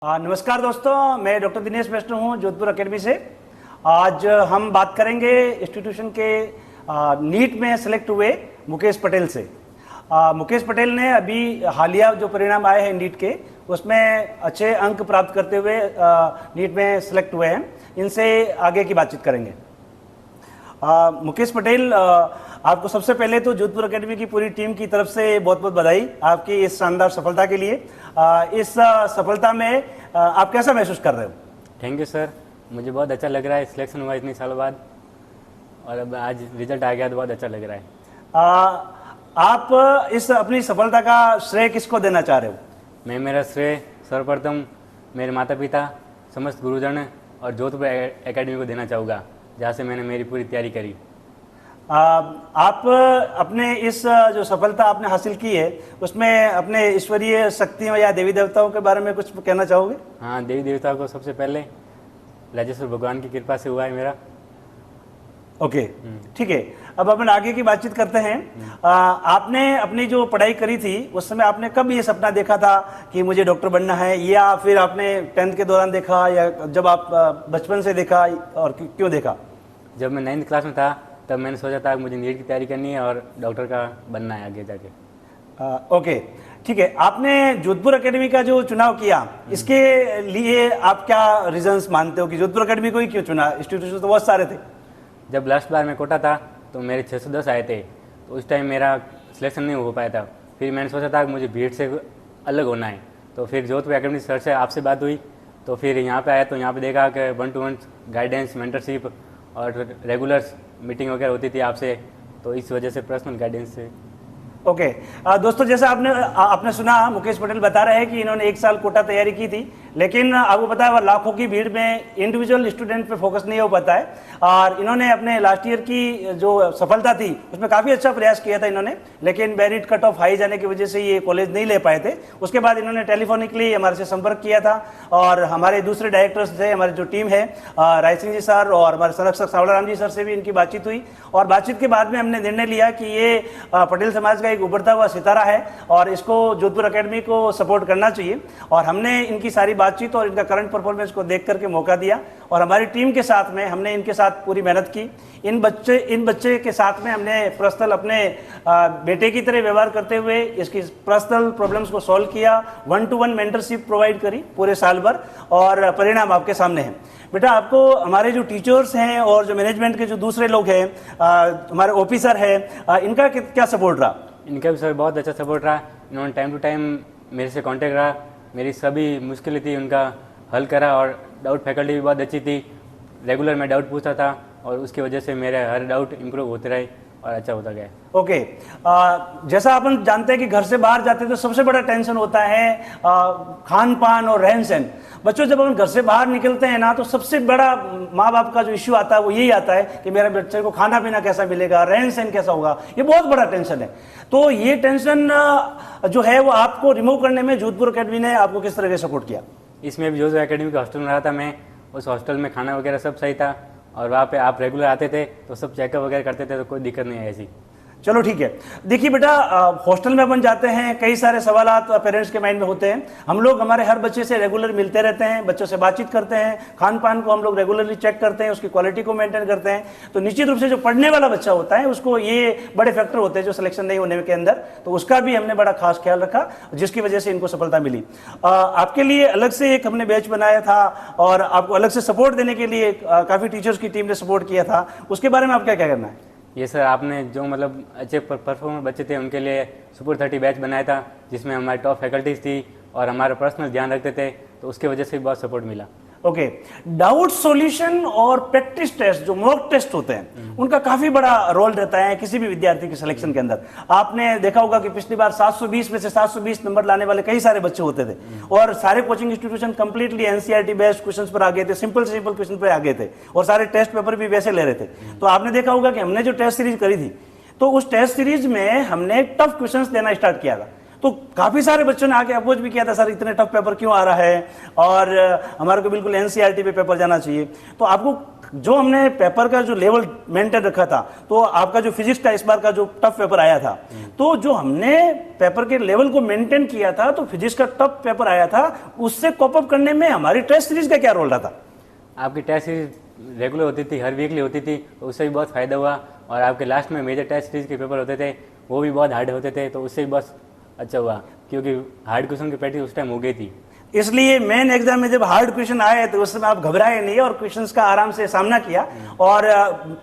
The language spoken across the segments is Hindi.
नमस्कार दोस्तों, मैं डॉक्टर दिनेश वैष्णव हूँ जोधपुर एकेडमी से। आज हम बात करेंगे इंस्टीट्यूशन के नीट में सेलेक्ट हुए मुकेश पटेल से। मुकेश पटेल ने अभी हालिया जो परिणाम आए हैं नीट के, उसमें अच्छे अंक प्राप्त करते हुए नीट में सेलेक्ट हुए हैं। इनसे आगे की बातचीत करेंगे। मुकेश पटेल, आपको सबसे पहले तो जोधपुर एकेडमी की पूरी टीम की तरफ से बहुत बहुत बधाई आपकी इस शानदार सफलता के लिए। इस सफलता में आप कैसा महसूस कर रहे हो? थैंक यू सर, मुझे बहुत अच्छा लग रहा है। सिलेक्शन हुआ इतनी सालों बाद और अब आज रिजल्ट आ गया तो बहुत अच्छा लग रहा है। आप इस अपनी सफलता का श्रेय किसको देना चाह रहे हो? मैं मेरा श्रेय सर्वप्रथम मेरे माता पिता, समस्त गुरुजन और जोधपुर एकेडमी को देना चाहूँगा, जहाँ से मैंने मेरी पूरी तैयारी करी। आप अपने इस जो सफलता आपने हासिल की है उसमें अपने ईश्वरीय शक्तियों या देवी देवताओं के बारे में कुछ कहना चाहोगे? हाँ, देवी देवताओं को सबसे पहले राजेश्वर भगवान की कृपा से हुआ है मेरा। ओके, ठीक है। अब अपन आगे की बातचीत करते हैं। आपने अपनी जो पढ़ाई करी थी उस समय आपने कब ये सपना देखा था कि मुझे डॉक्टर बनना है, या फिर आपने 10th के दौरान देखा, या जब आप बचपन से देखा, और क्यों देखा? जब मैं 9th क्लास में था तब मैंने सोचा था कि मुझे नीट की तैयारी करनी है और डॉक्टर का बनना है आगे जाके। ओके, ठीक है। आपने जोधपुर एकेडमी का जो चुनाव किया, इसके लिए आप क्या रीजंस मानते हो कि जोधपुर एकेडमी को ही क्यों चुना? इंस्टीट्यूशन तो बहुत सारे थे। जब लास्ट बार मैं कोटा था तो मेरे 610 आए थे, तो उस टाइम मेरा सिलेक्शन नहीं हो पाया था। फिर मैंने सोचा था कि मुझे भीड़ से अलग होना है, तो फिर जोधपुर एकेडमी सर से आपसे बात हुई, तो फिर यहाँ पे आया तो यहाँ पे देखा कि 1-to-1 गाइडेंस, मेंटरशिप और रेगुलर मीटिंग वगैरह होती थी आपसे, तो इस वजह से पर्सनल गाइडेंस से। ओके, दोस्तों, जैसा आपने सुना, मुकेश पटेल बता रहे हैं कि इन्होंने 1 साल कोटा तैयारी की थी, लेकिन आपको पता है लाखों की भीड़ में इंडिविजुअल स्टूडेंट पे फोकस नहीं हो पाता है। और इन्होंने अपने लास्ट ईयर की जो सफलता थी उसमें काफ़ी अच्छा प्रयास किया था इन्होंने, लेकिन मेरिट कट ऑफ हाई जाने की वजह से ये कॉलेज नहीं ले पाए थे। उसके बाद इन्होंने टेलीफोनिकली हमारे से संपर्क किया था, और हमारे दूसरे डायरेक्टर्स थे, हमारी जो टीम है, राय सिंह जी सर और हमारे संरक्षक सावलाराम जी सर से भी इनकी बातचीत हुई, और बातचीत के बाद में हमने निर्णय लिया कि ये पटेल समाज का एक उभरता हुआ सितारा है और इसको जोधपुर एकेडमी को सपोर्ट करना चाहिए। और हमने इनकी सारी बातचीत और इनका करंट परफॉर्मेंस को देख करके मौका दिया, और हमारी टीम के साथ में हमने इनके साथ पूरी मेहनत की। इन बच्चे के साथ में हमने पर्सनल अपने बेटे की तरह व्यवहार करते हुए इसकी पर्सनल प्रॉब्लम्स को सॉल्व किया। 1-to-1 मेंटरशिप प्रोवाइड करी पूरे साल भर, और परिणाम आपके सामने हैं। बेटा, आपको हमारे जो टीचर्स हैं और जो मैनेजमेंट के जो दूसरे लोग हैं, हमारे ऑफिसर हैं, इनका क्या सपोर्ट रहा? इनका भी सर बहुत अच्छा सपोर्ट रहा। इन्होंने टाइम टू टाइम मेरे से कांटेक्ट रहा, मेरी सभी मुश्किलें थी उनका हल करा, और डाउट फैकल्टी भी बहुत अच्छी थी। रेगुलर मैं डाउट पूछता था और उसकी वजह से मेरे हर डाउट इम्प्रूव होते रहे और अच्छा होता गया। ओके, जैसा अपन जानते हैं कि घर से बाहर जाते हैं तो सबसे बड़ा टेंशन होता है खान पान और रहन सहन। बच्चों, जब अपन घर से बाहर निकलते हैं ना, तो सबसे बड़ा माँ बाप का जो इश्यू आता है वो यही आता है कि मेरे बच्चे को खाना पीना कैसा मिलेगा, रहन सहन कैसा होगा। ये बहुत बड़ा टेंशन है। तो ये टेंशन जो है वो आपको रिमूव करने में जोधपुर एकेडमी ने आपको किस तरह से सपोर्ट किया? इसमें भी जोधपुर एकेडमी के हॉस्टल में रहा था मैं। उस हॉस्टल में खाना वगैरह सब सही था, और वहाँ पे आप रेगुलर आते थे तो सब चेकअप वगैरह करते थे, तो कोई दिक्कत नहीं आई ऐसी। चलो ठीक है। देखिए बेटा, हॉस्टल में अपन जाते हैं, कई सारे सवालात पेरेंट्स के माइंड में होते हैं। हम लोग हमारे हर बच्चे से रेगुलर मिलते रहते हैं, बच्चों से बातचीत करते हैं, खान पान को हम लोग रेगुलरली चेक करते हैं, उसकी क्वालिटी को मेंटेन करते हैं। तो निश्चित रूप से जो पढ़ने वाला बच्चा होता है उसको ये बड़े फैक्टर होते हैं जो सिलेक्शन नहीं होने के अंदर, तो उसका भी हमने बड़ा खास ख्याल रखा, जिसकी वजह से इनको सफलता मिली। आपके लिए अलग से एक हमने बैच बनाया था, और आपको अलग से सपोर्ट देने के लिए काफ़ी टीचर्स की टीम ने सपोर्ट किया था। उसके बारे में आप क्या क्या करना है? ये सर, आपने जो मतलब अच्छे परफॉर्मर बच्चे थे उनके लिए सुपर 30 बैच बनाया था, जिसमें हमारी टॉप फैकल्टीज थी और हमारा पर्सनल ध्यान रखते थे, तो उसकी वजह से भी बहुत सपोर्ट मिला। ओके, डाउट सॉल्यूशन और प्रैक्टिस टेस्ट, जो मॉक टेस्ट होते हैं, उनका काफी बड़ा रोल रहता है किसी भी विद्यार्थी के सिलेक्शन के अंदर। आपने देखा होगा कि पिछली बार 720 में से 720 नंबर लाने वाले कई सारे बच्चे होते थे, और सारे coaching institution completely NCERT based questions पर आ गए थे, सिंपल से सिंपल क्वेश्चन पर आ गए थे, और सारे टेस्ट पेपर भी वैसे ले रहे थे। तो आपने देखा होगा कि हमने जो टेस्ट सीरीज करी थी, तो उस टेस्ट सीरीज में हमने टफ क्वेश्चंस देना स्टार्ट किया था। तो काफी सारे बच्चों ने आके अपोज भी किया था, सर इतने टफ पेपर क्यों आ रहा है, और हमारे को बिल्कुल एनसीईआरटी पे पेपर जाना चाहिए। तो आपको जो हमने पेपर का जो लेवल मेंटेन रखा था, तो आपका जो फिजिक्स का इस बार का जो टफ पेपर आया था, तो जो हमने पेपर के लेवल को मेंटेन किया था, तो फिजिक्स का टफ पेपर आया था, उससे कॉप अप करने में हमारी टेस्ट सीरीज का क्या रोल रहा था? आपकी टेस्ट सीरीज रेगुलर होती थी, हर वीकली होती थी, तो उससे भी बहुत फ़ायदा हुआ। और आपके लास्ट में मेजर टेस्ट सीरीज के पेपर होते थे, वो भी बहुत हार्ड होते थे, तो उससे भी बहुत अच्छा हुआ, क्योंकि हार्ड क्वेश्चन की प्रैक्टिस उस टाइम हो गई थी। इसलिए मेन एग्जाम में जब हार्ड क्वेश्चन आए तो उस समय आप घबराए नहीं और क्वेश्चंस का आराम से सामना किया। और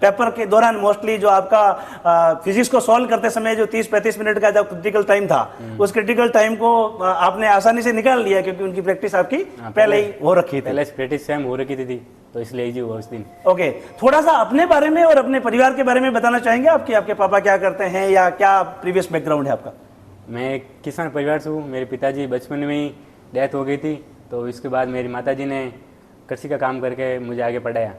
पेपर के दौरान मोस्टली जो आपका फिजिक्स को सॉल्व करते समय जो 30-35 मिनट का जो क्रिटिकल टाइम था, उस क्रिटिकल टाइम को आपने आसानी से निकाल लिया, क्योंकि उनकी प्रैक्टिस आपकी पहले ही हो रखी थी। पहले प्रैक्टिस सेम हो रखी थी, तो इसलिए इजी हुआ उस दिन। ओके, थोड़ा सा अपने बारे में और अपने परिवार के बारे में बताना चाहेंगे आपके आपके पापा क्या करते हैं या क्या प्रीवियस बैकग्राउंड है आपका? मैं एक किसान परिवार से हूँ। मेरे पिताजी बचपन में ही डेथ हो गई थी, तो इसके बाद मेरी माताजी ने कृषि का काम करके मुझे आगे पढ़ाया।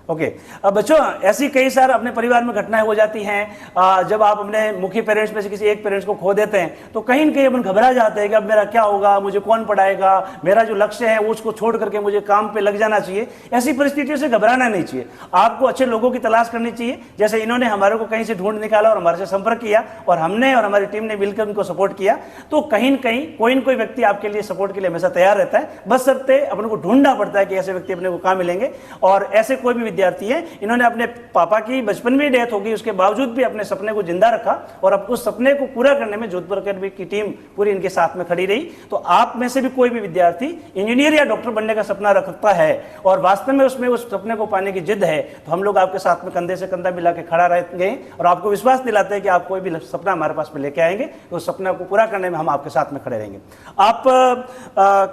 ओके, अब बच्चों ऐसी कई सारे अपने परिवार में घटनाएं हो जाती हैं। जब आप अपने मुख्य पेरेंट्स में से किसी एक पेरेंट्स को खो देते हैं तो कहीं न कहीं अपन घबरा जाते हैं कि अब मेरा क्या होगा, मुझे कौन पढ़ाएगा, मेरा जो लक्ष्य है उसको छोड़ करके मुझे काम पे लग जाना चाहिए। ऐसी परिस्थितियों से घबराना नहीं चाहिए, आपको अच्छे लोगों की तलाश करनी चाहिए। जैसे इन्होंने हमारे को कहीं से ढूंढ निकाला और हमारे से संपर्क किया और हमने और हमारी टीम ने मिलकर उनको सपोर्ट किया, तो कहीं न कहीं कोई न कोई व्यक्ति आपके लिए सपोर्ट के लिए हमेशा तैयार रहता है। बस सबसे अपन को ढूंढना पड़ता है कि ऐसे व्यक्ति अपने को कहाँ मिलेंगे। और ऐसे कोई भी विद्यार्थी है, इन्होंने अपने पापा की बचपन में डेथ हो गई, उसके बावजूद भी अपने सपने को जिंदा रखा और अब उस सपने को पूरा करने में जोधपुर अकेडमी की टीम पूरी इनके साथ में खड़ी रही। तो आप में से भी कोई भी विद्यार्थी इंजीनियर या डॉक्टर बनने का सपना रखता है और वास्तव में उसमें उस सपने को पाने की जिद है, तो हम लोग आपके साथ में कंधे से कंधा मिला के खड़ा रहेंगे और आपको विश्वास दिलाते हैं कि आप कोई भी सपना हमारे पास में लेके आएंगे तो उस सपना को पूरा करने में हम आपके साथ में खड़े रहेंगे। आप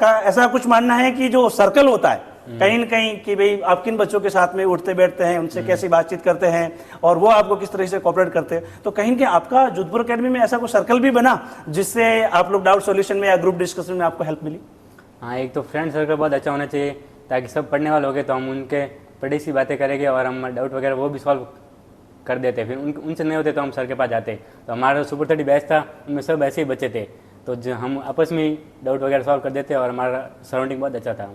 का ऐसा कुछ मानना है कि जो सर्कल होता है कहीं न कहीं कि भाई आप किन बच्चों के साथ में उठते बैठते हैं, उनसे कैसी बातचीत करते हैं और वो आपको किस तरह से कोऑपरेट करते हैं, तो कहीं न कहीं आपका जोधपुर अकेडमी में ऐसा कोई सर्कल भी बना जिससे आप लोग डाउट सॉल्यूशन में या ग्रुप डिस्कशन में आपको हेल्प मिली? हाँ, एक तो फ्रेंड सर्कल बहुत अच्छा होना चाहिए, ताकि सब पढ़ने वाले हो गए तो हम उनके पढ़ी सी बातें करेंगे और हम डाउट वगैरह वो भी सॉल्व कर देते। फिर उनसे नहीं होते तो हम सर के पास जाते। तो हमारा सुपर 30 बैच था, उनमें सब ऐसे ही बच्चे थे, तो जो हम आपस में ही डाउट वगैरह सॉल्व कर देते और हमारा सराउंडिंग बहुत अच्छा था।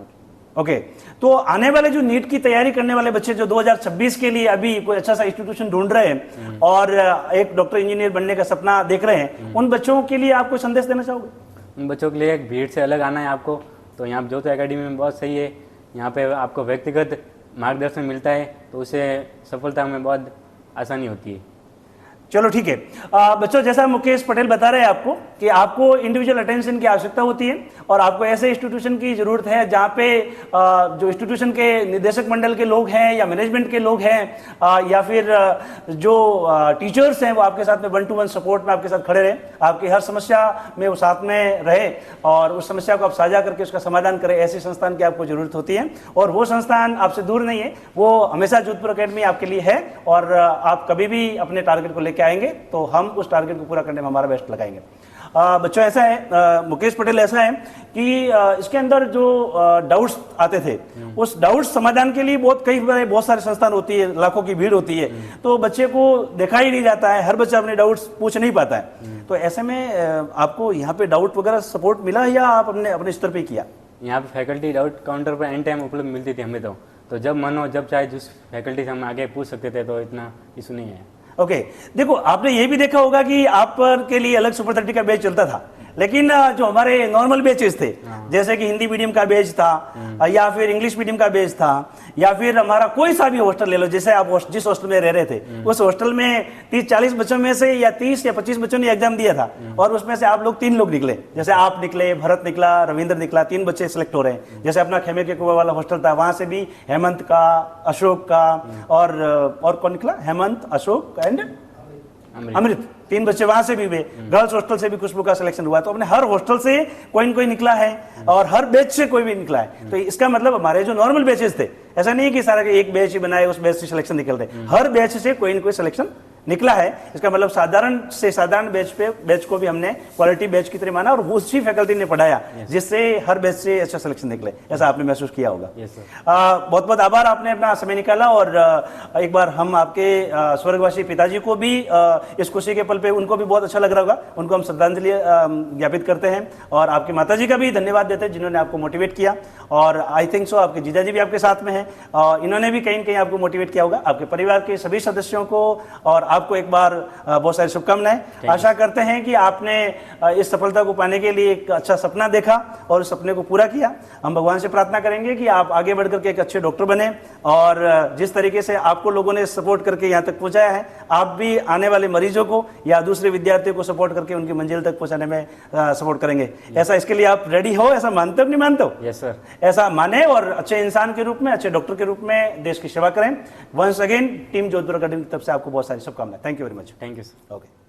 ओके, तो आने वाले जो नीट की तैयारी करने वाले बच्चे जो 2026 के लिए अभी कोई अच्छा सा इंस्टीट्यूशन ढूंढ रहे हैं और एक डॉक्टर इंजीनियर बनने का सपना देख रहे हैं, उन बच्चों के लिए आप कोई संदेश देना चाहोगे? उन बच्चों के लिए एक भीड़ से अलग आना है आपको, तो यहाँ जोधपुर एकेडमी में बहुत सही है। यहाँ पे आपको व्यक्तिगत मार्गदर्शन मिलता है, तो उससे सफलता में बहुत आसानी होती है। चलो ठीक है। बच्चों, जैसा मुकेश पटेल बता रहे हैं आपको कि आपको इंडिविजुअल अटेंशन की आवश्यकता होती है और आपको ऐसे इंस्टीट्यूशन की जरूरत है जहाँ पे जो इंस्टीट्यूशन के निदेशक मंडल के लोग हैं या मैनेजमेंट के लोग हैं या फिर जो टीचर्स हैं वो आपके साथ में 1-to-1 सपोर्ट में आपके साथ खड़े रहें, आपकी हर समस्या में वो साथ में रहे और उस समस्या को आप साझा करके उसका समाधान करें। ऐसे संस्थान की आपको जरूरत होती है और वो संस्थान आपसे दूर नहीं है, वो हमेशा जोधपुर अकेडमी आपके लिए है और आप कभी भी अपने टारगेट को लेकर आएंगे तो हम उस टारगेट को पूरा करने में हमारा बेस्ट लगाएंगे। बच्चों, ऐसा है मुकेश पटेल, ऐसा है कि इसके अंदर जो डाउट्स आते थे उस डाउट्स समाधान के लिए बहुत सारे संस्थान होती है, लाखों की भीड़ होती है, तो बच्चे को देखा ही नहीं जाता है, हर बच्चा अपने डाउट्स पूछ नहीं पाता है। तो ऐसे में आपको यहाँ पे डाउट वगैरह सपोर्ट मिला या आप अपने स्तर पे किया? यहाँ पे फैकल्टी डाउट काउंटर पर एनी टाइम उपलब्ध मिलती थी हमें, तो जब मन हो जब चाहे जिस फैकल्टी से हम आगे पूछ सकते थे, तो इतना इशू नहीं है। ओके, देखो आपने ये भी देखा होगा कि आप के लिए अलग सुपर 30 का बैच चलता था, लेकिन जो हमारे नॉर्मल बैचेस थे जैसे कि हिंदी मीडियम का बैच था या फिर इंग्लिश मीडियम का बैच था या फिर हमारा कोई सा भी हॉस्टल ले लो, जैसे आप जिस हॉस्टल में रह रहे थे उस हॉस्टल में 30-40 बच्चों में से या 30 या 25 बच्चों ने एग्जाम दिया था और उसमें से आप लोग 3 लोग निकले, जैसे आप निकले, भरत निकला, रविंद्र निकला, 3 बच्चे सिलेक्ट हो रहे हैं। जैसे अपना खेमे के कुआं वाला हॉस्टल था, वहां से भी हेमंत का, अशोक का और कौन निकला, हेमंत, अशोक एंड अमृत, 3 बच्चे वहां से भी हुए। गर्ल्स हॉस्टल से भी खुशबू का सिलेक्शन हुआ, तो अपने हर हॉस्टल से कोई न कोई निकला है और हर बैच से कोई भी निकला है। तो इसका मतलब हमारे जो नॉर्मल बैचेस थे, ऐसा नहीं है कि सारा एक बैच ही बनाए उस बैच से सिलेक्शन निकल रहे, हर बैच से कोई न कोई सिलेक्शन निकला है, इसका मतलब साधारण से साधारण बैच को भी हमने क्वालिटी बैच की तरह माना और वो उसी फैकल्टी ने पढ़ाया जिससे हर बैच से अच्छा सिलेक्शन निकले, ऐसा आपने महसूस किया होगा। बहुत बहुत आभार, आपने अपना समय निकाला और एक बार हम आपके स्वर्गवासी पिताजी को भी इस खुशी के पल पे उनको भी बहुत अच्छा लग रहा होगा, उनको हम श्रद्धांजलि ज्ञापित करते हैं और आपकी माताजी का भी धन्यवाद देते हैं जिन्होंने आपको मोटिवेट किया और आई थिंक सो आपके जीजाजी भी आपके साथ में हैं, इन्होंने भी कहीं न कहीं आपको मोटिवेट किया होगा। आपके परिवार के सभी सदस्यों को और आपको एक बार बहुत सारी शुभकामनाएं। आशा करते हैं कि आपने इस सफलता को पाने के लिए एक अच्छा सपना देखा और उस सपने को पूरा किया। हम भगवान से प्रार्थना करेंगे कि आप आगे बढ़कर के एक अच्छे डॉक्टर बने और जिस तरीके से आपको लोगों ने सपोर्ट करके यहाँ तक पहुंचाया है, आप भी आने वाले मरीजों को या दूसरे विद्यार्थियों को सपोर्ट करके उनकी मंजिल तक पहुंचाने में सपोर्ट करेंगे। ऐसा इसके लिए आप रेडी हो, ऐसा मानते हो नहीं मानते हो? Yes sir. ऐसा माने और अच्छे इंसान के रूप में, अच्छे डॉक्टर के रूप में देश की सेवा करें। Once again team Jodhpur academy की तरफ से आपको बहुत सारी शुभकामनाएं। Thank you very much. Thank you sir. Okay.